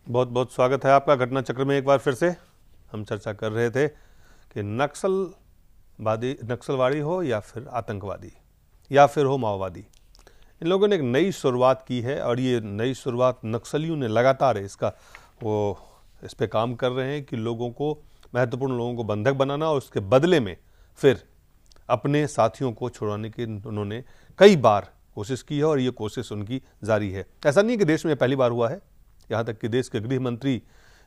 बहुत बहुत स्वागत है आपका घटना चक्र में। एक बार फिर से हम चर्चा कर रहे थे कि नक्सलवादी हो या फिर आतंकवादी या फिर हो माओवादी, इन लोगों ने एक नई शुरुआत की है और ये नई शुरुआत नक्सलियों ने लगातार इस पे काम कर रहे हैं कि महत्वपूर्ण लोगों को बंधक बनाना और उसके बदले में फिर अपने साथियों को छुड़ाने की उन्होंने कई बार कोशिश की है और ये कोशिश उनकी जारी है। ऐसा नहीं कि देश में पहली बार हुआ है, यहाँ तक कि देश के गृह मंत्री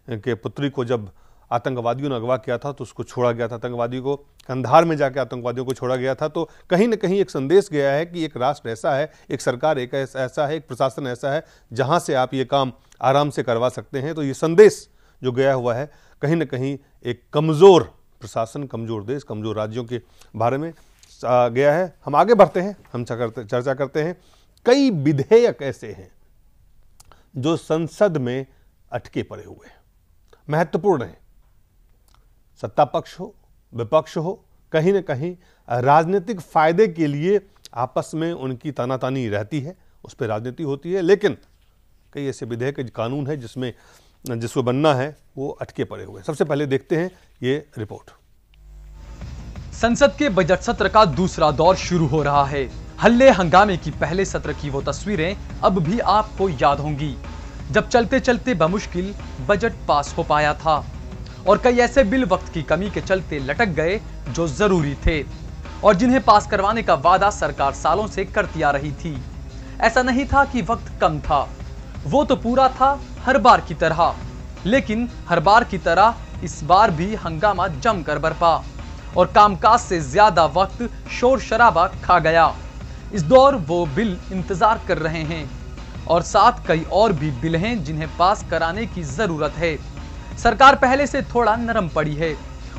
के पुत्री को जब आतंकवादियों ने अगवा किया था तो उसको छोड़ा गया था। आतंकवादियों को कंधार में जाकर आतंकवादियों को छोड़ा गया था। तो कहीं ना कहीं एक संदेश गया है कि एक राष्ट्र ऐसा है, एक सरकार एक ऐसा है, एक प्रशासन ऐसा है जहां से आप ये काम आराम से करवा सकते हैं। तो ये संदेश जो गया हुआ है कहीं ना कहीं एक कमज़ोर प्रशासन, कमज़ोर देश, कमज़ोर राज्यों के बारे में गया है। हम आगे बढ़ते हैं, हम चर्चा करते हैं। कई विधेयक ऐसे हैं जो संसद में अटके पड़े हुए हैं, महत्वपूर्ण हैं। सत्ता पक्ष हो, विपक्ष हो, कहीं ना कहीं राजनीतिक फायदे के लिए आपस में उनकी तानातानी रहती है, उस पर राजनीति होती है। लेकिन कई ऐसे विधेयक, कानून है जिसको बनना है, वो अटके पड़े हुए हैं। सबसे पहले देखते हैं ये रिपोर्ट। संसद के बजट सत्र का दूसरा दौर शुरू हो रहा है। हल्ले हंगामे की पहले सत्र की वो तस्वीरें अब भी आपको याद होंगी, जब चलते चलते बमुश्किल बजट पास हो पाया था और कई ऐसे बिल वक्त की कमी के चलते लटक गए जो जरूरी थे और जिन्हें पास करवाने का वादा सरकार सालों से करती आ रही थी। ऐसा नहीं था कि वक्त कम था, वो तो पूरा था हर बार की तरह। लेकिन हर बार की तरह इस बार भी हंगामा जमकर बरपा और कामकाज से ज्यादा वक्त शोर शराबा खा गया। इस दौर वो बिल इंतजार कर रहे हैं और साथ कई और भी बिल हैं जिन्हें पास कराने की जरूरत है। सरकार पहले से थोड़ा नरम पड़ी है,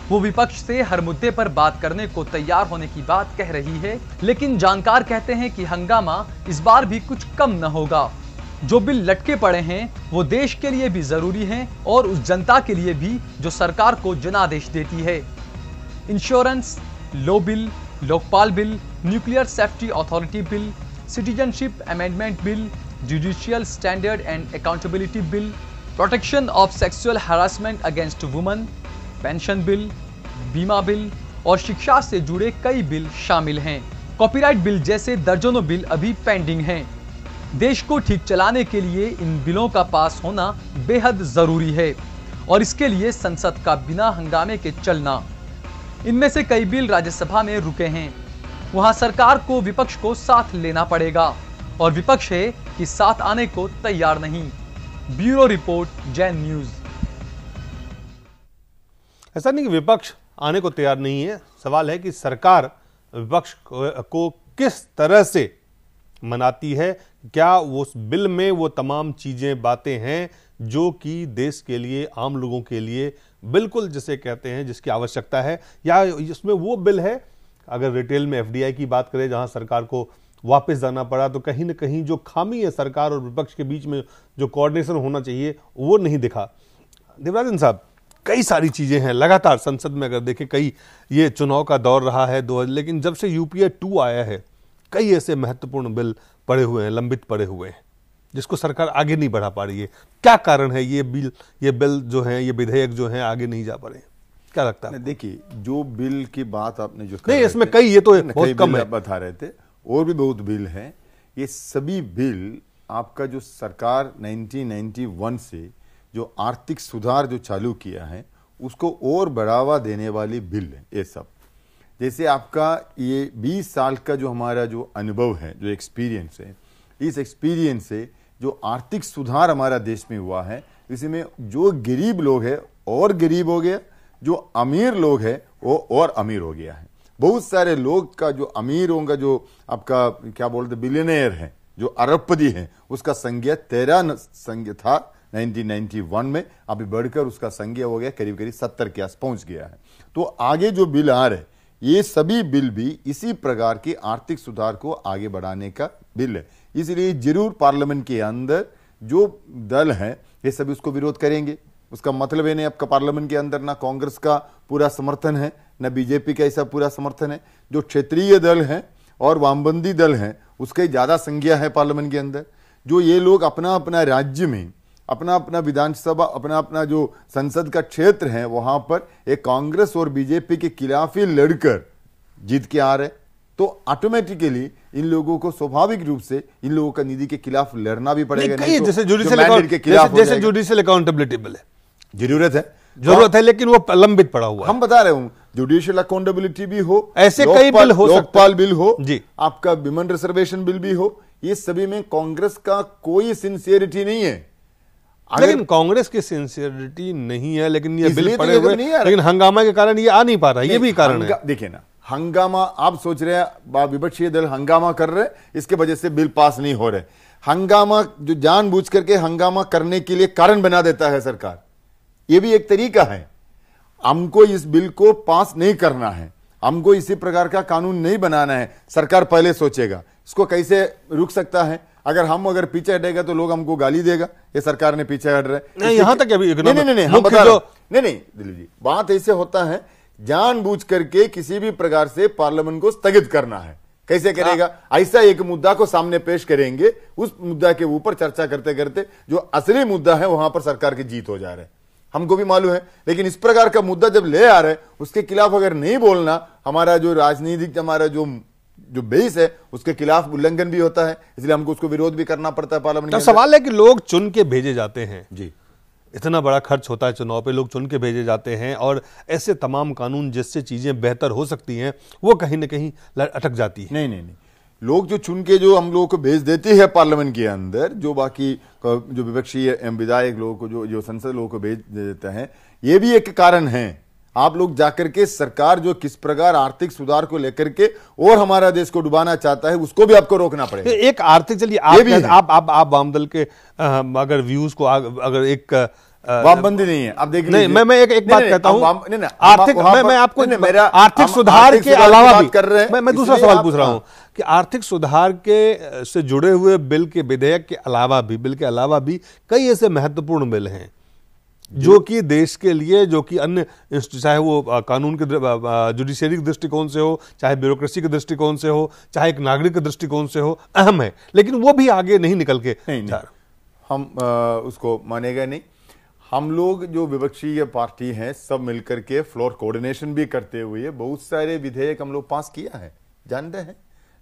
वो विपक्ष से हर मुद्दे पर बात करने को तैयार होने की बात कह रही है। लेकिन जानकार कहते हैं कि हंगामा इस बार भी कुछ कम न होगा। जो बिल लटके पड़े हैं वो देश के लिए भी जरूरी हैं और उस जनता के लिए भी जो सरकार को जनादेश देती है। Insurance law bill, Lokpal bill, nuclear safety authority bill, citizenship amendment bill, judicial standard and accountability bill, protection of sexual harassment against women, pension bill, बीमा बिल और शिक्षा से जुड़े कई बिल शामिल हैं। कॉपीराइट बिल जैसे दर्जनों बिल अभी पेंडिंग हैं। देश को ठीक चलाने के लिए इन बिलों का पास होना बेहद जरूरी है और इसके लिए संसद का बिना हंगामे के चलना। इनमें से कई बिल राज्यसभा में रुके हैं, वहां सरकार को विपक्ष को साथ लेना पड़ेगा और विपक्ष है कि साथ आने को तैयार नहीं। Bureau report, Jain news. ऐसा नहीं कि विपक्ष आने को तैयार नहीं है, सवाल है कि सरकार विपक्ष को किस तरह से मनाती है। क्या उस बिल में वो तमाम चीजें, बातें हैं जो कि देश के लिए, आम लोगों के लिए बिल्कुल जिसे कहते हैं जिसकी आवश्यकता है, या इसमें वो बिल है, अगर रिटेल में एफडीआई की बात करें जहां सरकार को वापस जाना पड़ा, तो कहीं ना कहीं जो खामी है सरकार और विपक्ष के बीच में, जो कोऑर्डिनेशन होना चाहिए वो नहीं दिखा। देवराजन साहब, कई सारी चीजें हैं लगातार संसद में, अगर देखें कई, ये चुनाव का दौर रहा है लेकिन जब से यूपीए 2 आया है कई ऐसे महत्वपूर्ण बिल पड़े हुए हैं, लंबित पड़े हुए हैं, जिसको सरकार आगे नहीं बढ़ा पा रही है। क्या कारण है ये बिल जो हैं, ये विधेयक जो हैं आगे नहीं जा पा रहे हैं? क्या लगता है? देखिए, जो बिल की बात आपने जो नहीं, इसमें कई, ये तो बहुत कम है, बता रहे थे, और भी बहुत बिल हैं। ये सभी बिल आपका जो सरकार 1991 से जो आर्थिक सुधार जो चालू किया है उसको और बढ़ावा देने वाली बिल है। ये सब जैसे आपका ये 20 साल का जो हमारा जो अनुभव है, जो एक्सपीरियंस है, इस एक्सपीरियंस से जो आर्थिक सुधार हमारा देश में हुआ है, इसमें जो गरीब लोग हैं और गरीब हो गया, जो अमीर लोग हैं वो और अमीर हो गया है। बहुत सारे लोग का जो अमीर होगा, जो आपका क्या बोलते बिलियनियर है, जो अरबपति है, उसका संख्या 13 संख्या था 1991 में, अभी बढ़कर उसका संख्या हो गया करीब करीब 70 के आस पहुंच गया है। तो आगे जो बिल आ रहे, ये सभी बिल भी इसी प्रकार के आर्थिक सुधार को आगे बढ़ाने का बिल है। इसलिए जरूर पार्लियामेंट के अंदर जो दल है ये सभी उसको विरोध करेंगे। उसका मतलब है नहीं आपका पार्लियामेंट के अंदर ना कांग्रेस का पूरा समर्थन है, ना बीजेपी का ऐसा पूरा समर्थन है। जो क्षेत्रीय दल है और वामबंदी दल है उसका ज्यादा संख्या है पार्लियामेंट के अंदर। जो ये लोग अपना अपना राज्य में अपना अपना विधानसभा, अपना अपना जो संसद का क्षेत्र है, वहां पर एक कांग्रेस और बीजेपी के खिलाफ ही लड़कर जीत के आ रहे, तो ऑटोमेटिकली इन लोगों को स्वाभाविक रूप से इन लोगों का निधि के खिलाफ लड़ना भी पड़ेगा। नहीं तो जैसे जुडिशियल अकाउंटेबिलिटी बिल है, जरूरत है, लेकिन वो लंबित पड़ा हुआ है। हम बता रहे हूं, जुडिशियल अकाउंटेबिलिटी भी हो, ऐसे कई बिल हो, लोकपाल बिल हो जी, आपका विमेन रिजर्वेशन बिल भी हो, ये सभी में कांग्रेस का कोई सिंसियरिटी नहीं है। लेकिन कांग्रेस की सिंसियरिटी नहीं है, लेकिन ये बिल पड़े हुए, लेकिन हंगामा के कारण ये आ नहीं पा रहा, ये भी कारण है। देखिए ना, हंगामा आप सोच रहे हैं विपक्षी दल हंगामा कर रहे, इसके वजह से बिल पास नहीं हो रहे। हंगामा जो जानबूझ करके हंगामा करने के लिए कारण बना देता है सरकार, ये भी एक तरीका है। हमको इस बिल को पास नहीं करना है, हमको इसी प्रकार का कानून नहीं बनाना है, सरकार पहले सोचेगा इसको कैसे रुक सकता है। अगर पीछे हटेगा तो लोग हमको गाली देगा, ये सरकार ने पीछे हट रहे हैं। यहां तक अभी नहीं, हम बता रहे नहीं दिलीप जी, बात ऐसे होता है, जानबूझ करके किसी भी प्रकार से पार्लियामेंट को स्थगित करना है। कैसे करेगा? ऐसा एक मुद्दा को सामने पेश करेंगे, उस मुद्दा के ऊपर चर्चा करते करते जो असली मुद्दा है वहां पर सरकार की जीत हो जा रहा है, हमको भी मालूम है। लेकिन इस प्रकार का मुद्दा जब ले आ रहे, उसके खिलाफ अगर नहीं बोलना, हमारा जो राजनीतिक हमारा जो बेस है उसके खिलाफ उल्लंघन भी होता है, इसलिए हमको उसको विरोध भी करना पड़ता है पार्लियामेंट में। सवाल है कि लोग चुन के भेजे जाते हैं जी, इतना बड़ा खर्च होता है चुनाव पे, लोग चुन के भेजे जाते हैं, और ऐसे तमाम कानून जिससे चीजें बेहतर हो सकती हैं वो कहीं ना कहीं अटक जाती है। नहीं, लोग जो चुन के जो हम लोगों को भेज देते हैं पार्लियामेंट के अंदर, जो बाकी जो विपक्षी विधायक लोगों को जो संसद लोगों को भेज देते हैं, ये भी एक कारण है। आप लोग जाकर के सरकार जो किस प्रकार आर्थिक सुधार को लेकर के और हमारा देश को डुबाना चाहता है, उसको भी आपको रोकना पड़ेगा। एक आर्थिक, चलिए आप वाम दल के अगर व्यूज को अगर एक वामबंदी नहीं है, आप देख नहीं, मैं एक बात कहता हूं, आर्थिक, मैं आपको आर्थिक सुधार के अलावा भी कर रहे हैं, मैं दूसरा सवाल पूछ रहा हूं कि आर्थिक सुधार के से जुड़े हुए बिल के विधेयक के अलावा भी कई ऐसे महत्वपूर्ण बिल हैं जो कि देश के लिए, जो कि अन्य, चाहे वो कानून के जुडिशियरी के दृष्टिकोण से हो, चाहे ब्यूरोक्रेसी के दृष्टिकोण से हो, चाहे एक नागरिक के दृष्टिकोण से हो, अहम है, लेकिन वो भी आगे नहीं निकल के नहीं। हम उसको मानेगा नहीं। हम लोग जो विपक्षी पार्टी हैं, सब मिलकर के फ्लोर कोऑर्डिनेशन भी करते हुए बहुत सारे विधेयक हम लोग पास किया है, जानते हैं।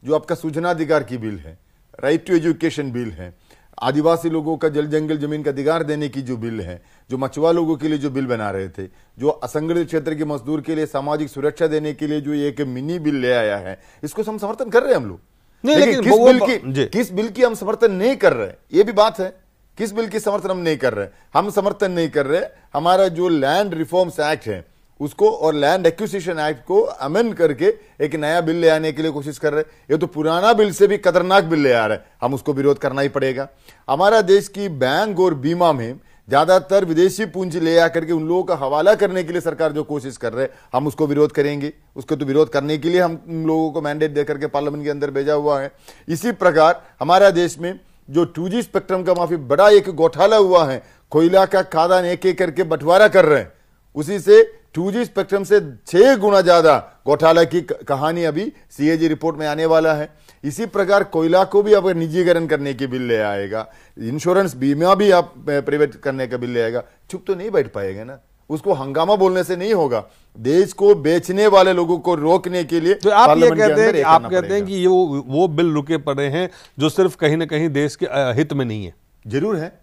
जो आपका सूचनाधिकार की बिल है, राइट टू एजुकेशन बिल है, आदिवासी लोगों का जल जंगल जमीन का अधिकार देने की जो बिल है, जो मछुआ लोगों के लिए जो बिल बना रहे थे, जो असंगठित क्षेत्र के मजदूर के लिए सामाजिक सुरक्षा देने के लिए जो एक मिनी बिल ले आया है, इसको हम समर्थन कर रहे हैं हम लोग। लेकिन किस बिल की हम समर्थन नहीं कर रहे, ये भी बात है। किस बिल की समर्थन हम नहीं कर रहे? हम समर्थन नहीं कर रहे हमारा जो लैंड रिफॉर्म्स एक्ट है उसको और लैंड एक्विजिशन एक्ट को अमेंड करके एक नया बिल ले आने के लिए कोशिश कर रहे। ये तो पुराना बिल से भी खतरनाक बिल ले आ रहा है, हम उसको विरोध करना ही पड़ेगा। हमारा देश की बैंक और बीमा में ज्यादातर विदेशी पूंजी ले आकर के उन लोगों का हवाला करने के लिए सरकार जो कोशिश कर रहे, हम उसको विरोध करेंगे। उसको तो विरोध करने के लिए हम लोगों को मैंडेट देकर के पार्लियामेंट के अंदर भेजा हुआ है। इसी प्रकार हमारा देश में जो 2G स्पेक्ट्रम का माफी बड़ा एक घोटाला हुआ है, कोयला का खादान एक एक करके बंटवारा कर रहे हैं, उसी से 2G स्पेक्ट्रम से 6 गुना ज्यादा घोटाला की कहानी अभी CAG रिपोर्ट में आने वाला है। इसी प्रकार कोयला को भी अब निजीकरण करने की बिल ले आएगा, इंश्योरेंस बीमा भी आप प्राइवेट करने का बिल ले आएगा। चुप तो नहीं बैठ पाएगा ना, उसको हंगामा बोलने से नहीं होगा। देश को बेचने वाले लोगों को रोकने के लिए तो आप ये कहते हैं कि वो बिल रुके पड़े हैं जो सिर्फ कहीं ना कहीं देश के हित में नहीं है। जरूर है,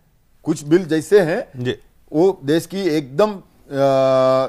कुछ बिल जैसे हैं वो देश की एकदम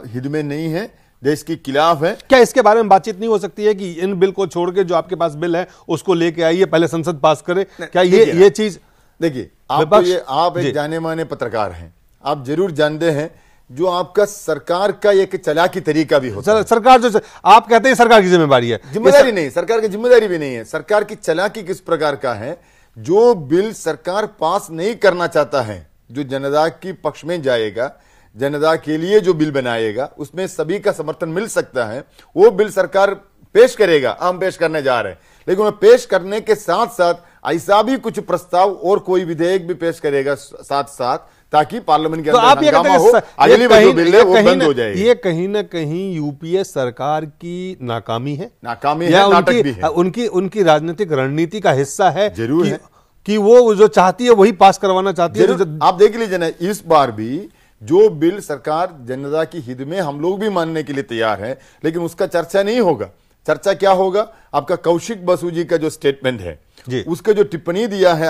हित में नहीं है, देश के खिलाफ है। क्या इसके बारे में बातचीत नहीं हो सकती है कि इन बिल को छोड़ के जो आपके पास बिल है उसको लेके आइए, पहले संसद पास करे? क्या ये चीज देखिए, आप एक जाने माने पत्रकार हैं, आप जरूर जानते हैं जो आपका सरकार का एक चालाकी तरीका भी होता है। सरकार जो आप कहते हैं सरकार की जिम्मेदारी है, जिम्मेदारी नहीं, सरकार की जिम्मेदारी भी नहीं है। सरकार की चालाकी किस प्रकार का है, जो बिल सरकार पास नहीं करना चाहता है, जो जनता की पक्ष में जाएगा, जनता के लिए जो बिल बनाएगा, उसमें सभी का समर्थन मिल सकता है, वो बिल सरकार पेश करेगा। हम पेश करने जा रहे हैं, लेकिन वो पेश करने के साथ साथ ऐसा भी कुछ प्रस्ताव और कोई विधेयक भी पेश करेगा साथ साथ, ताकि पार्लियामेंट के अंदर हंगामा हो, अगली जो बिल है वो बंद हो जाएगी। ये कहीं ना कहीं यूपीए सरकार की नाकामी है, नाटक भी है, उनकी राजनीतिक रणनीति का हिस्सा है। जरूर है, कि वो जो चाहती है वही पास करवाना चाहती है। आप देख लीजिए ना, इस बार भी जो बिल सरकार जनता की हित में हम लोग भी मानने के लिए तैयार है, लेकिन उसका चर्चा नहीं होगा। चर्चा क्या होगा? आपका कौशिक बसु जी का जो स्टेटमेंट है, उसका जो टिप्पणी दिया है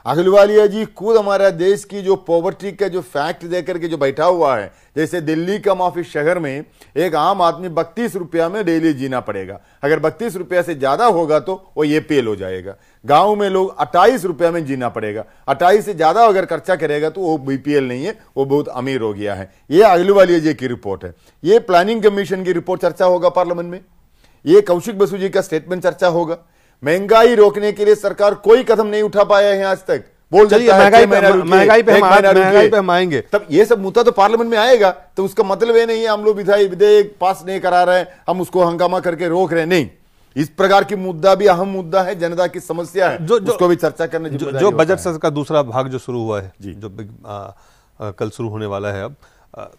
अहलुवालिया जी खुद हमारा देश की जो पॉवर्टी का जो फैक्ट देकर के जो बैठा हुआ है, जैसे दिल्ली का माफी शहर में एक आम आदमी 32 रुपया में डेली जीना पड़ेगा। अगर 32 रुपया से ज्यादा होगा तो वो एपीएल हो जाएगा। गांव में लोग 28 रुपया में जीना पड़ेगा, 28 से ज्यादा अगर खर्चा करेगा तो वो बीपीएल नहीं है, वो बहुत अमीर हो गया है। ये अहलुवालिया जी की रिपोर्ट है। ये प्लानिंग कमीशन की रिपोर्ट चर्चा होगा पार्लियामेंट में। ये कौशिक बसु जी का स्टेटमेंट चर्चा होगा। महंगाई रोकने के लिए सरकार कोई कदम नहीं उठा पाया है आज तक। बोल चलिए महंगाई पे हम आएंगे। तब ये सब मुद्दा तो पार्लियामेंट में आएगा, तो उसका मतलब ये नहीं है हम लोग विधेयक पास नहीं करा रहे हैं, हम उसको हंगामा करके रोक रहे हैं। नहीं, इस प्रकार की मुद्दा भी अहम मुद्दा है, जनता की समस्या है, उसको भी चर्चा करने जो बजट सत्र का दूसरा भाग जो शुरू हुआ है, जो कल शुरू होने वाला है अब,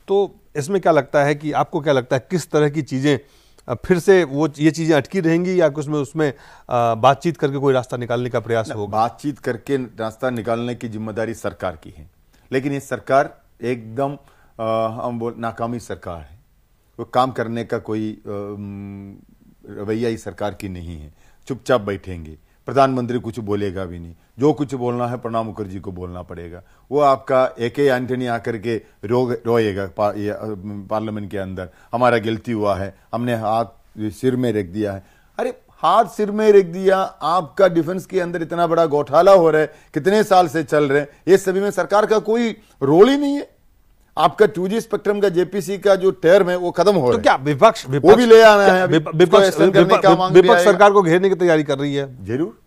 तो इसमें क्या लगता है कि आपको क्या लगता है किस तरह की चीजें फिर से वो ये चीजें अटकी रहेंगी या कुछ में उसमें बातचीत करके कोई रास्ता निकालने का प्रयास होगा? बातचीत करके रास्ता निकालने की जिम्मेदारी सरकार की है, लेकिन ये सरकार एकदम नाकामी सरकार है। वो काम करने का कोई रवैया इस सरकार की नहीं है। चुपचाप बैठेंगे, प्रधानमंत्री कुछ बोलेगा भी नहीं, जो कुछ बोलना है प्रणब मुखर्जी को बोलना पड़ेगा। वो आपका ए.के. एंटनी आकर के रोएगा पार्लियामेंट के अंदर, हमारा गलती हुआ है, हमने हाथ सिर में रख दिया है। अरे हाथ सिर में रख दिया, आपका डिफेंस के अंदर इतना बड़ा घोटाला हो रहा है, कितने साल से चल रहे हैं, ये सभी में सरकार का कोई रोल ही नहीं है। आपका 2G स्पेक्ट्रम का जेपीसी का जो टर्म है वो खत्म हो रहा है। तो क्या विपक्ष वो भी ले आना है? विपक्ष सरकार को घेरने की तैयारी कर रही है। जरूर।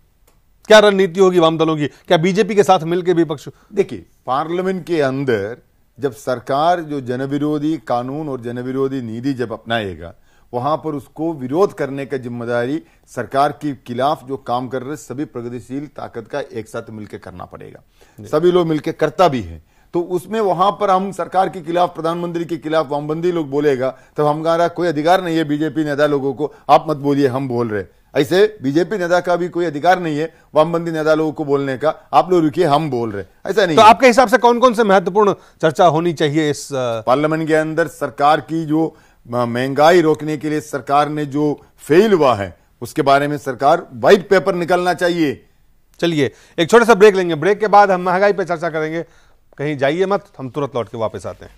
क्या रणनीति होगी वाम दलों की? क्या बीजेपी के साथ मिलकर विपक्ष? देखिए, पार्लियामेंट के अंदर जब सरकार जो जनविरोधी कानून और जनविरोधी नीति जब अपनाएगा, वहां पर उसको विरोध करने का जिम्मेदारी सरकार के खिलाफ जो काम कर रहे सभी प्रगतिशील ताकत का एक साथ मिलकर करना पड़ेगा। सभी लोग मिलकर करता भी है, तो उसमें वहां पर हम सरकार के खिलाफ, प्रधानमंत्री के खिलाफ वामबंदी लोग बोलेगा तो हमारा कोई अधिकार नहीं है बीजेपी नेता लोगों को आप मत बोलिए हम बोल रहे। ऐसे बीजेपी नेता का भी कोई अधिकार नहीं है वामबंदी नेता लोगों को बोलने का, आप लोग रुकिए हम बोल रहे, ऐसा नहीं। तो आपके हिसाब से कौन कौन से महत्वपूर्ण चर्चा होनी चाहिए इस पार्लियामेंट के अंदर? सरकार की जो महंगाई रोकने के लिए सरकार ने जो फेल हुआ है उसके बारे में सरकार व्हाइट पेपर निकलना चाहिए। चलिए एक छोटा सा ब्रेक लेंगे, ब्रेक के बाद हम महंगाई पर चर्चा करेंगे। कहीं जाइए मत, हम तुरंत लौट के वापस आते हैं।